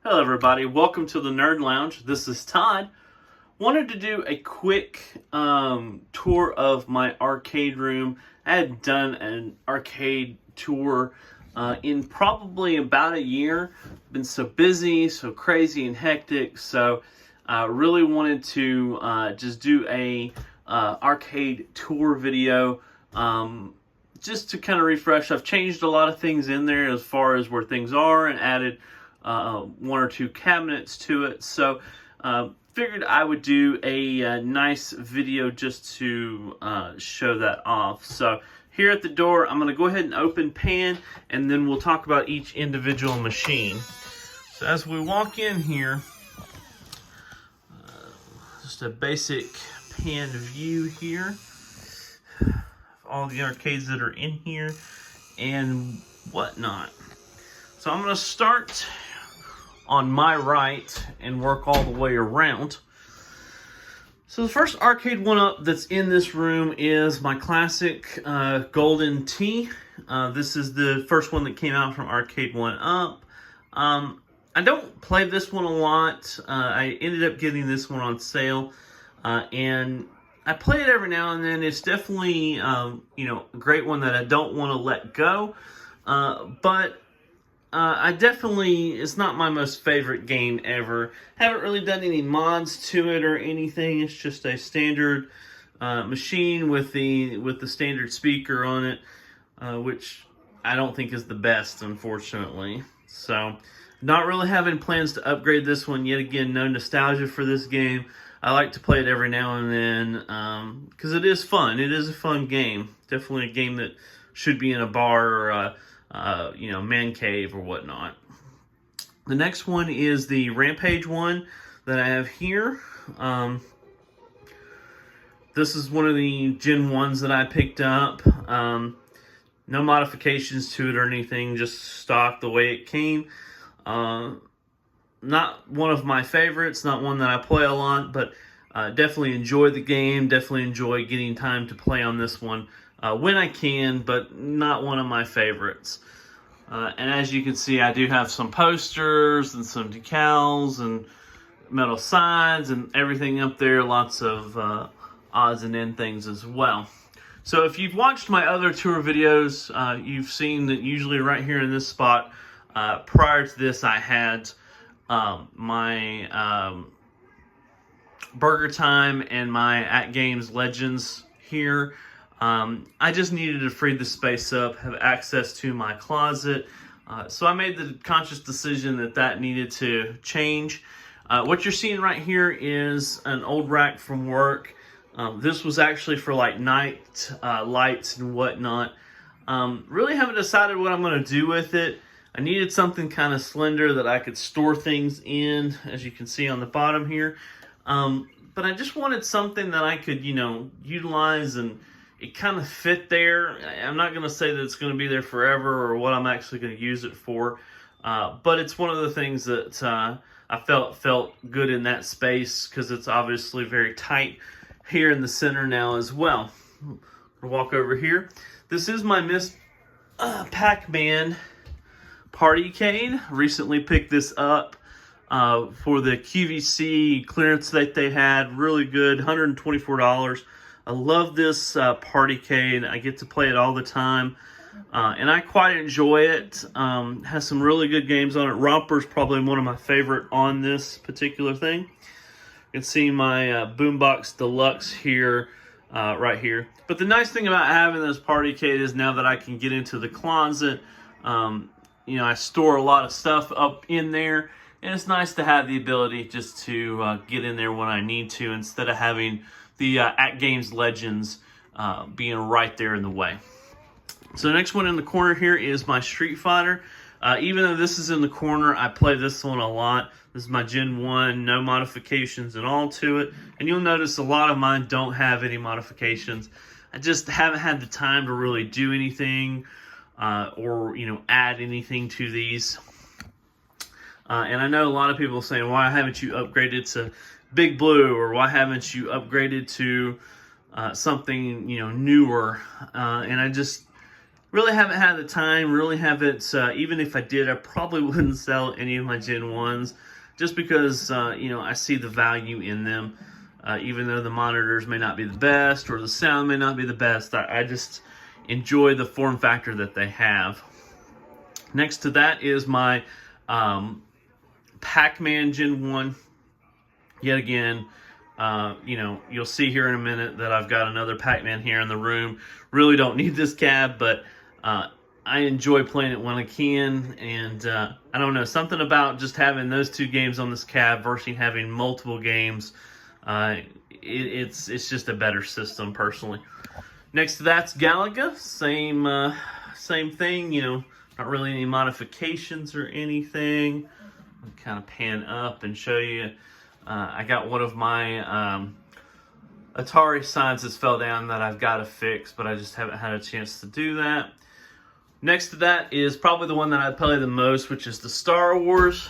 Hello everybody, welcome to the Nerd Lounge. This is Todd. Wanted to do a quick tour of my arcade room. I had done an arcade tour in probably about a year. Been so busy, so crazy and hectic, so I really wanted to just do a arcade tour video just to kind of refresh. I've changed a lot of things in there as far as where things are and added one or two cabinets to it, so figured I would do a nice video just to show that off. So here at the door, I'm going to go ahead and open pan, and then we'll talk about each individual machine. So as we walk in here, just a basic pan view here of all the arcades that are in here and whatnot. So I'm going to start on my right and work all the way around. So the first arcade one-up that's in this room is my classic Golden Tee. This is the first one that came out from Arcade One-Up. I don't play this one a lot. I ended up getting this one on sale, and I play it every now and then. It's definitely a great one that I don't want to let go, but I definitely, it's not my most favorite game ever. Haven't really done any mods to it or anything. It's just a standard machine with the standard speaker on it, which I don't think is the best, unfortunately. So, not really having plans to upgrade this one yet. Again, no nostalgia for this game. I like to play it every now and then because it is fun. It is a fun game. Definitely a game that should be in a bar or a man cave or whatnot. The next one is the Rampage one that I have here. This is one of the Gen 1s that I picked up. No modifications to it or anything, just stock the way it came. Not one of my favorites, not one that I play a lot, but definitely enjoy the game, definitely enjoy getting time to play on this one when I can, but not one of my favorites. And as you can see, I do have some posters and some decals and metal sides and everything up there. Lots of odds and end things as well. So if you've watched my other tour videos, you've seen that usually right here in this spot, prior to this, I had my Burger Time and my At Games Legends here. I just needed to free the space up, have access to my closet. So I made the conscious decision that needed to change. What you're seeing right here is an old rack from work. This was actually for like night lights and whatnot. Really haven't decided what I'm going to do with it. I needed something kind of slender that I could store things in, as you can see on the bottom here. But I just wanted something that I could, utilize, and it kind of fit there. I'm not going to say that it's going to be there forever or what I'm actually going to use it for. But it's one of the things that I felt good in that space, because it's obviously very tight here in the center now as well. I'll walk over here. This is my Miss PacMan Partycade. Recently picked this up for the QVC clearance that they had. Really good, $124. I love this Partycade. I get to play it all the time, and I quite enjoy it. Has some really good games on it. Romper's probably one of my favorite on this particular thing. You can see my Boombox Deluxe here, right here. But the nice thing about having this Partycade is now that I can get into the closet, I store a lot of stuff up in there, and it's nice to have the ability just to get in there when I need to, instead of having the At Games Legends being right there in the way. So the next one in the corner here is my Street Fighter. Even though this is in the corner, I play this one a lot. This is my Gen 1, no modifications at all to it. And you'll notice a lot of mine don't have any modifications. I just haven't had the time to really do anything or add anything to these. And I know a lot of people are saying, why haven't you upgraded to Big Blue, or why haven't you upgraded to something newer? And I just really haven't had the time, really haven't, even if I did, I probably wouldn't sell any of my Gen 1s just because, you know, I see the value in them. Even though the monitors may not be the best or the sound may not be the best, I just enjoy the form factor that they have. Next to that is my PacMan Gen 1. Yet again, you know, you'll see here in a minute that I've got another PacMan here in the room. Really don't need this cab, but I enjoy playing it when I can. And I don't know, something about just having those two games on this cab versus having multiple games. It's just a better system, personally. Next to that's Galaga. Same thing, you know, not really any modifications or anything. I'll kind of pan up and show you. I got one of my Atari signs that fell down that I've got to fix, but I just haven't had a chance to do that. Next to that is probably the one that I play the most, which is the Star Wars.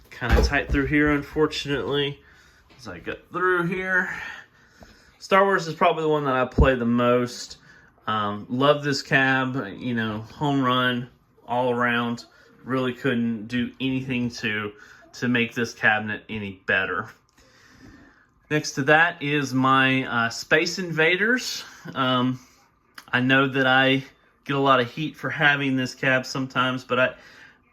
Kind of tight through here, unfortunately, as I get through here. Star Wars is probably the one that I play the most. Love this cab, you know, home run all around. Really couldn't do anything to make this cabinet any better. Next to that is my Space Invaders. I know that I get a lot of heat for having this cab sometimes, but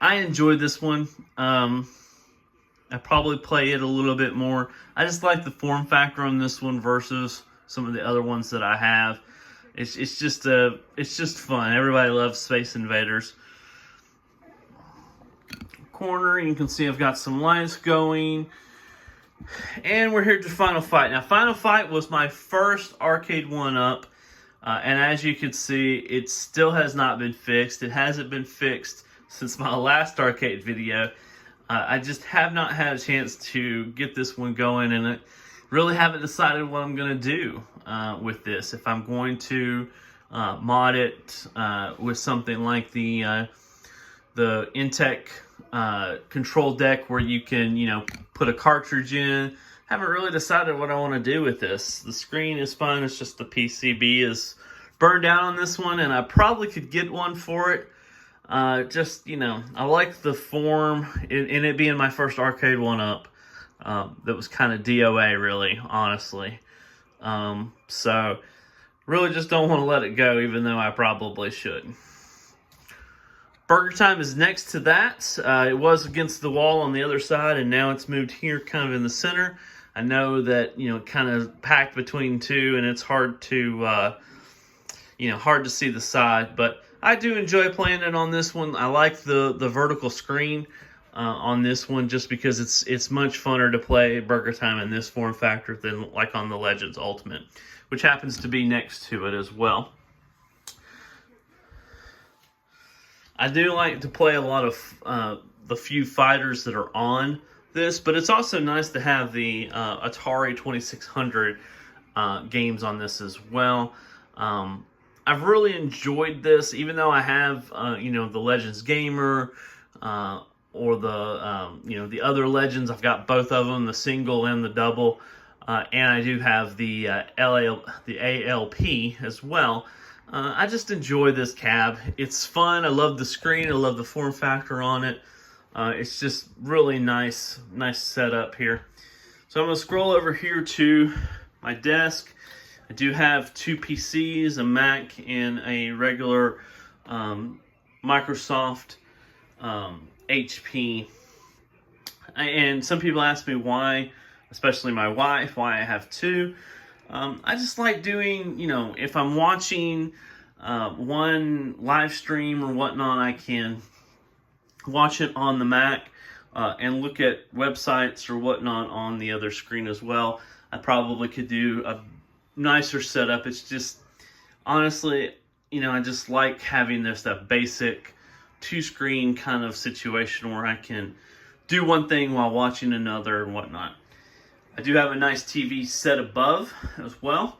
I enjoy this one. I probably play it a little bit more. I just like the form factor on this one versus some of the other ones that I have. It's just fun. Everybody loves Space Invaders. Corner, you can see I've got some lights going. And we're here to Final Fight. Now, Final Fight was my first arcade one-up. And as you can see, it still has not been fixed. It hasn't been fixed since my last arcade video. I just have not had a chance to get this one going, and I really haven't decided what I'm going to do with this. If I'm going to mod it with something like the Intech control deck where you can, you know, put a cartridge in. Haven't really decided what I want to do with this. The screen is fine. It's just the PCB is burned out on this one, and I probably could get one for it. Just, you know, I like the form, and it being my first arcade one-up. That was kind of DOA, really, honestly. So, really just don't want to let it go, even though I probably should. Burger Time is next to that. It was against the wall on the other side, and now it's moved here kind of in the center. I know that, you know, kind of packed between two, and it's hard to, you know, hard to see the side, but I do enjoy playing it on this one. I like the vertical screen on this one just because it's much funner to play Burger Time in this form factor than like on the Legends Ultimate, which happens to be next to it as well. I do like to play a lot of the few fighters that are on this, but it's also nice to have the Atari 2600 games on this as well. I've really enjoyed this, even though I have, you know, the Legends Gamer or the, you know, the other Legends. I've got both of them, the single and the double, and I do have the ALP as well. I just enjoy this cab. It's fun. I love the screen. I love the form factor on it. It's just really nice setup here. So I'm going to scroll over here to my desk. I do have two PCs, a Mac and a regular Microsoft HP. And some people ask me why, especially my wife, why I have two. I just like doing, you know, if I'm watching one live stream or whatnot, I can watch it on the Mac and look at websites or whatnot on the other screen as well. I probably could do a nicer setup. It's just, honestly, you know, I just like having this, that basic two-screen kind of situation where I can do one thing while watching another and whatnot. I do have a nice TV set above as well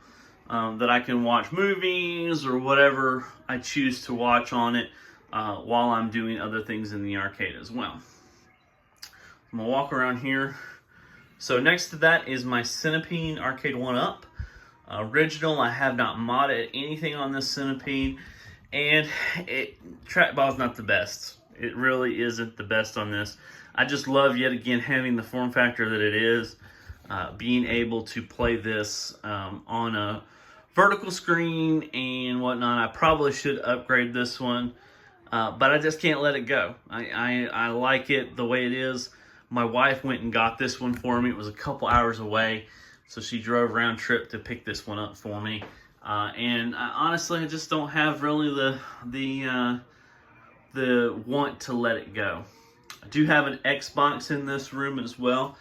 that I can watch movies or whatever I choose to watch on it while I'm doing other things in the arcade as well. I'm going to walk around here. So next to that is my Centipede Arcade 1-Up. Original, I have not modded anything on this Centipede. And trackball is not the best. It really isn't the best on this. I just love, yet again, having the form factor that it is. Being able to play this on a vertical screen and whatnot. I probably should upgrade this one, but I just can't let it go. I like it the way it is. My wife went and got this one for me. It was a couple hours away, so she drove round trip to pick this one up for me. And honestly, I just don't have really the want to let it go. I do have an Xbox in this room as well.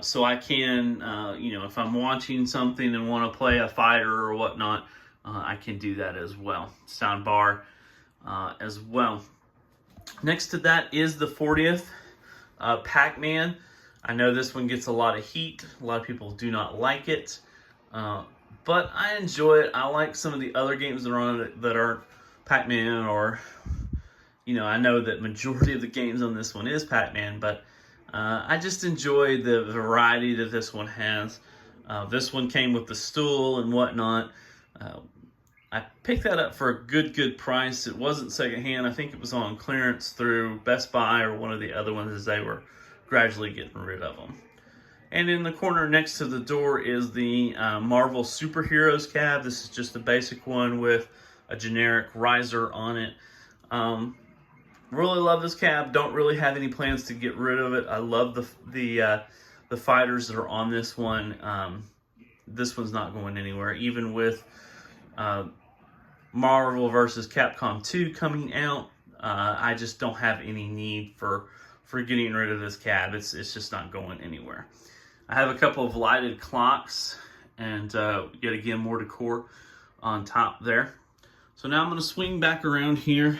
So I can, if I'm watching something and want to play a fighter or whatnot, I can do that as well. Sound bar as well. Next to that is the 40th PacMan. I know this one gets a lot of heat. A lot of people do not like it. But I enjoy it. I like some of the other games that are on it that aren't PacMan, or, I know that majority of the games on this one is PacMan, but I just enjoy the variety that this one has. This one came with the stool and whatnot. I picked that up for a good price. It wasn't secondhand. I think it was on clearance through Best Buy or one of the other ones as they were gradually getting rid of them. And in the corner next to the door is the Marvel Superheroes cab. This is just a basic one with a generic riser on it. Really love this cab. Don't really have any plans to get rid of it. I love the fighters that are on this one. This one's not going anywhere. Even with Marvel versus Capcom 2 coming out, I just don't have any need for getting rid of this cab. It's just not going anywhere. I have a couple of lighted clocks and yet again more decor on top there. So now I'm going to swing back around here.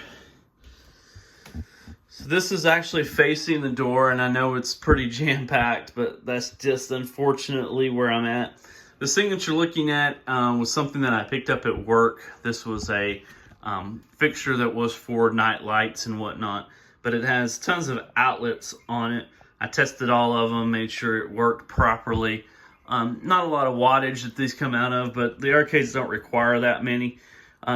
So this is actually facing the door, and I know it's pretty jam-packed, but that's just unfortunately where I'm at. This thing that you're looking at was something that I picked up at work. This was a fixture that was for night lights and whatnot, but it has tons of outlets on it. I tested all of them, made sure it worked properly. Not a lot of wattage that these come out of, but the arcades don't require that many.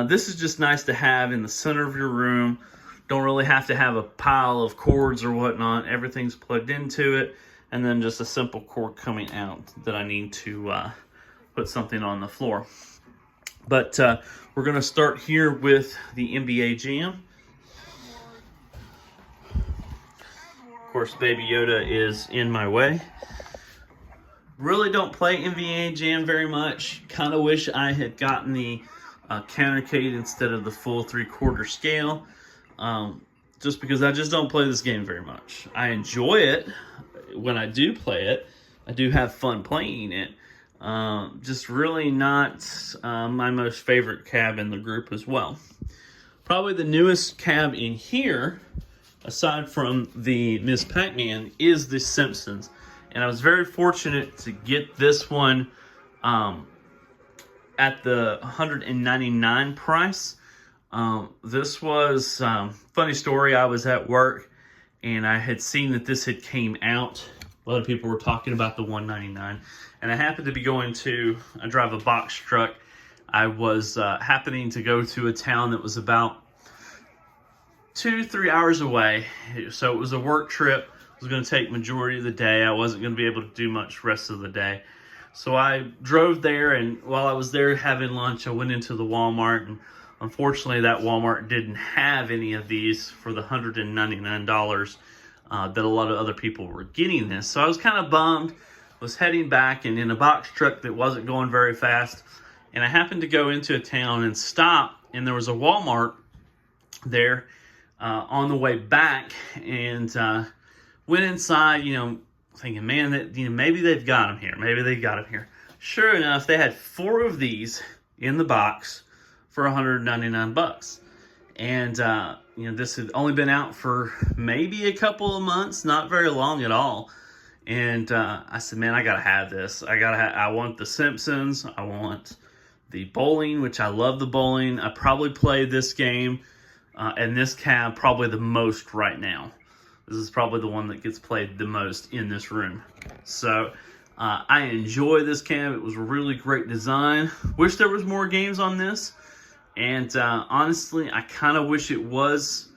This is just nice to have in the center of your room. Don't really have to have a pile of cords or whatnot. Everything's plugged into it, and then just a simple cord coming out that I need to put something on the floor. But we're going to start here with the NBA Jam. Of course, Baby Yoda is in my way. Really don't play NBA Jam very much. Kind of wish I had gotten the countercade instead of the full 3/4 scale. Just because I just don't play this game very much. I enjoy it when I do play it. I do have fun playing it. Just really not my most favorite cab in the group as well. Probably the newest cab in here, aside from the Miss Pac-Man, is the Simpsons. And I was very fortunate to get this one at the $199 price. This was, funny story, I was at work and I had seen that this had came out. A lot of people were talking about the $199, and I happened to be I drive a box truck. I was happening to go to a town that was about 2-3 hours away, so it was a work trip. It was going to take majority of the day. I wasn't going to be able to do much rest of the day. So I drove there, and while I was there having lunch, I went into the Walmart, and unfortunately, that Walmart didn't have any of these for the $199 that a lot of other people were getting this. So I was kind of bummed, was heading back, and in a box truck that wasn't going very fast. And I happened to go into a town and stop, and there was a Walmart there on the way back, and went inside, thinking, man, that maybe they've got them here. Maybe they got them here. Sure enough, they had 4 of these in the box for $199. And this had only been out for maybe a couple of months, not very long at all. And I said, man, I gotta have this. I want the Simpsons. I want the bowling, which I love the bowling. I probably played this game and this cab probably the most right now. This is probably the one that gets played the most in this room. So I enjoy this cab. It was a really great design. Wish there was more games on this. And honestly, I kind of wish it was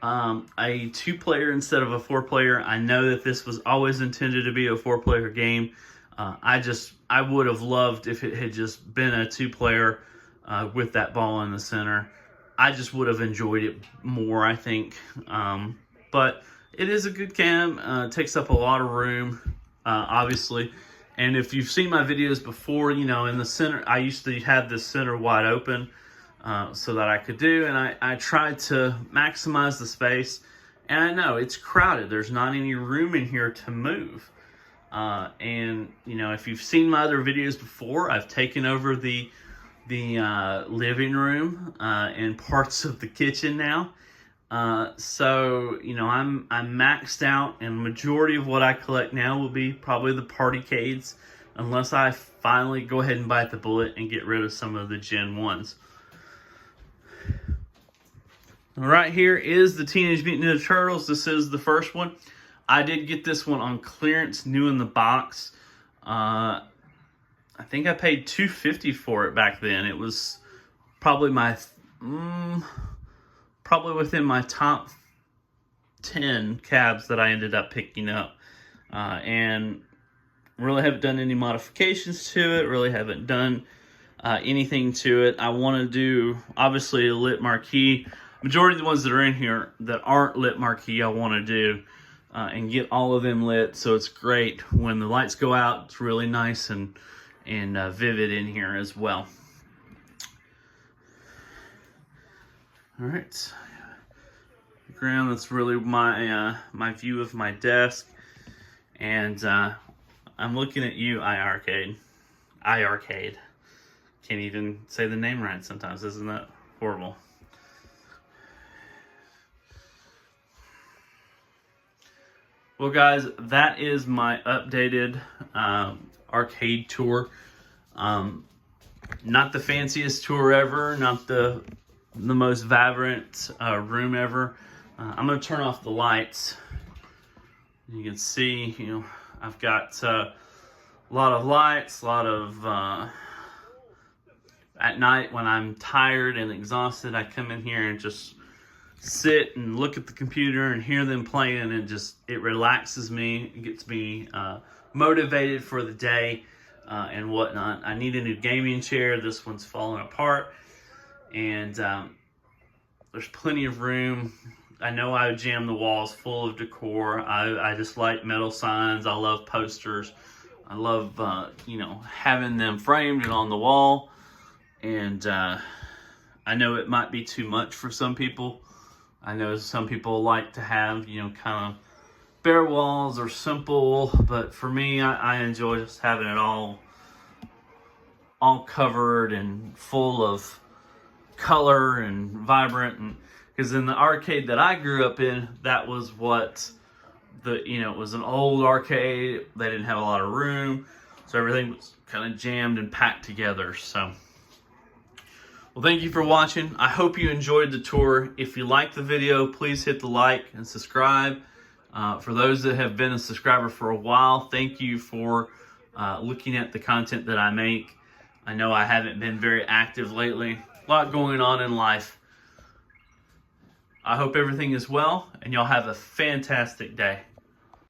a 2-player instead of a 4-player. I know that this was always intended to be a 4-player game. I would have loved if it had just been a 2-player with that ball in the center. I just would have enjoyed it more, I think. But it is a good cam. It takes up a lot of room, obviously. And if you've seen my videos before, you know, in the center, I used to have this center wide open so that I could do. And I tried to maximize the space. And I know it's crowded. There's not any room in here to move. And, you know, if you've seen my other videos before, I've taken over the living room and parts of the kitchen now. So, you know, I'm maxed out, and majority of what I collect now will be probably the partycades, unless I finally go ahead and bite the bullet and get rid of some of the Gen 1s. All right, here is the Teenage Mutant Ninja Turtles. This is the first one. I did get this one on clearance, new in the box. I think I paid $2.50 for it back then. It was probably probably within my top 10 cabs that I ended up picking up. And really haven't done any modifications to it. Really haven't done anything to it. I want to do, obviously, a lit marquee. Majority of the ones that are in here that aren't lit marquee, I want to do and get all of them lit. So it's great when the lights go out. It's really nice and vivid in here as well. All right, the ground, that's really my my view of my desk, and I'm looking at you, iArcade. Can't even say the name right sometimes. Isn't that horrible? Well, guys, that is my updated arcade tour. Not the fanciest tour ever, not the most vibrant room ever. I'm gonna turn off the lights. You can see, you know, I've got a lot of lights, a lot of at night when I'm tired and exhausted, I come in here and just sit and look at the computer and hear them playing, and it relaxes me. It gets me motivated for the day and whatnot. I need a new gaming chair. This one's falling apart, and there's plenty of room. I know I would jam the walls full of decor. I just like metal signs. I love posters. I love you know, having them framed and on the wall. And I know it might be too much for some people. I know some people like to have, you know, kind of bare walls or simple, but for me, I enjoy just having it all covered and full of color and vibrant. And because in the arcade that I grew up in, that was what it was an old arcade. They didn't have a lot of room, so everything was kind of jammed and packed together. So, well, thank you for watching. I hope you enjoyed the tour. If you liked the video, please hit the like and subscribe. For those that have been a subscriber for a while, thank you for looking at the content that I make. I know I haven't been very active lately. A lot going on in life. I hope everything is well, and y'all have a fantastic day.